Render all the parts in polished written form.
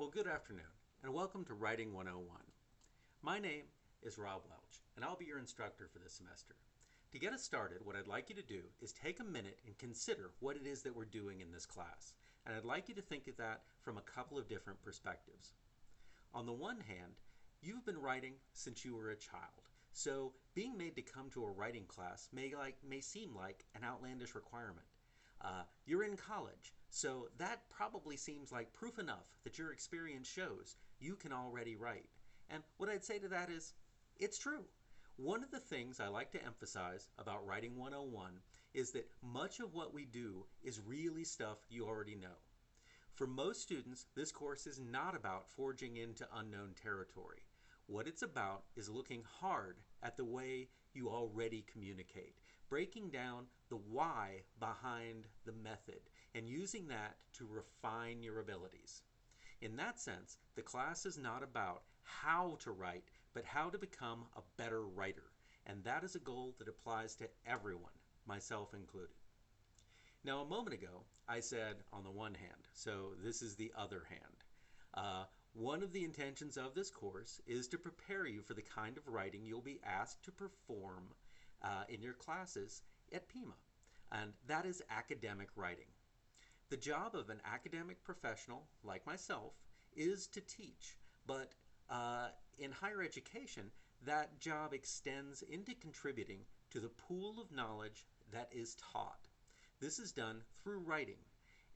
Well, good afternoon, and welcome to Writing 101. My name is Rob Welch, and I'll be your instructor for this semester. To get us started, what I'd like you to do is take a minute and consider what it is that we're doing in this class. And I'd like you to think of that from a couple of different perspectives. On the one hand, you've been writing since you were a child, so being made to come to a writing class may seem like an outlandish requirement. You're in college, so that probably seems like proof enough that your experience shows you can already write. And what I'd say to that is, it's true. One of the things I like to emphasize about Writing 101 is that much of what we do is really stuff you already know. For most students, this course is not about forging into unknown territory. What it's about is looking hard at the way you already communicate, breaking down the why behind the method, and using that to refine your abilities. In that sense, the class is not about how to write, but how to become a better writer. And that is a goal that applies to everyone, myself included. Now, a moment ago, I said on the one hand, so this is the other hand. One of the intentions of this course is to prepare you for the kind of writing you'll be asked to perform in your classes at Pima, and that is academic writing. The job of an academic professional, like myself, is to teach, but in higher education, that job extends into contributing to the pool of knowledge that is taught. This is done through writing.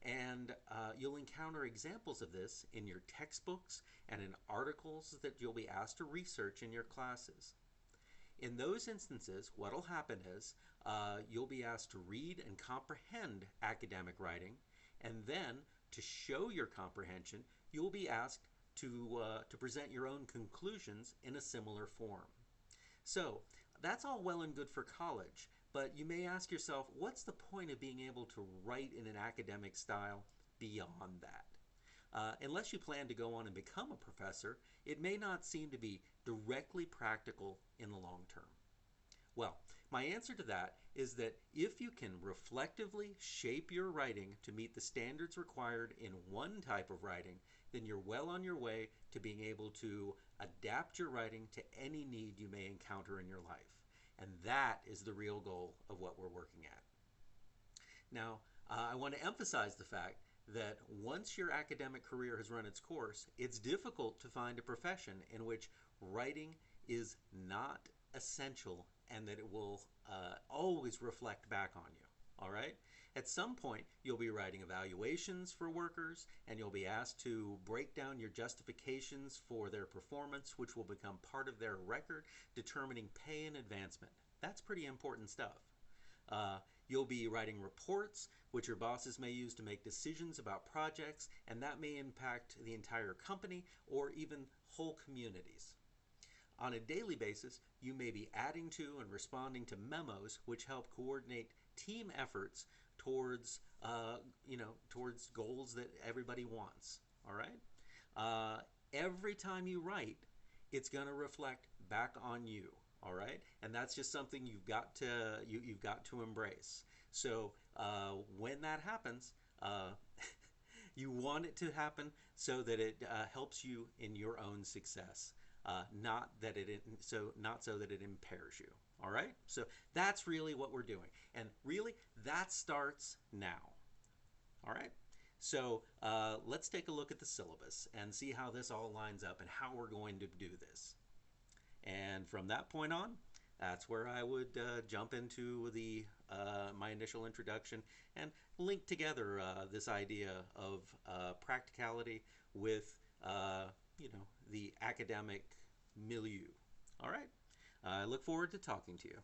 And you'll encounter examples of this in your textbooks and in articles that you'll be asked to research in your classes. In those instances, what will happen is you'll be asked to read and comprehend academic writing, and then to show your comprehension, you'll be asked to present your own conclusions in a similar form. So that's all well and good for college, but you may ask yourself, what's the point of being able to write in an academic style beyond that? Unless you plan to go on and become a professor, it may not seem to be directly practical in the long term. Well, my answer to that is that if you can reflectively shape your writing to meet the standards required in one type of writing, then you're well on your way to being able to adapt your writing to any need you may encounter in your life. And that is the real goal of what we're working at. Now, I want to emphasize the fact that once your academic career has run its course, it's difficult to find a profession in which writing is not essential and that it will always reflect back on you. All right? At some point, you'll be writing evaluations for workers, and you'll be asked to break down your justifications for their performance, which will become part of their record, determining pay and advancement. That's pretty important stuff. You'll be writing reports, which your bosses may use to make decisions about projects, and that may impact the entire company or even whole communities. On a daily basis, you may be adding to and responding to memos which help coordinate team efforts towards, towards goals that everybody wants. All right? Every time you write, it's going to reflect back on you. All right, and that's just something you've got to embrace. So when that happens, you want it to happen so that it helps you in your own success. Not so that it impairs you. All right, so that's really what we're doing, and really that starts now. All right, so let's take a look at the syllabus and see how this all lines up and how we're going to do this. And from that point on, that's where I would jump into the my initial introduction and link together this idea of practicality with the academic milieu. All right. I look forward to talking to you.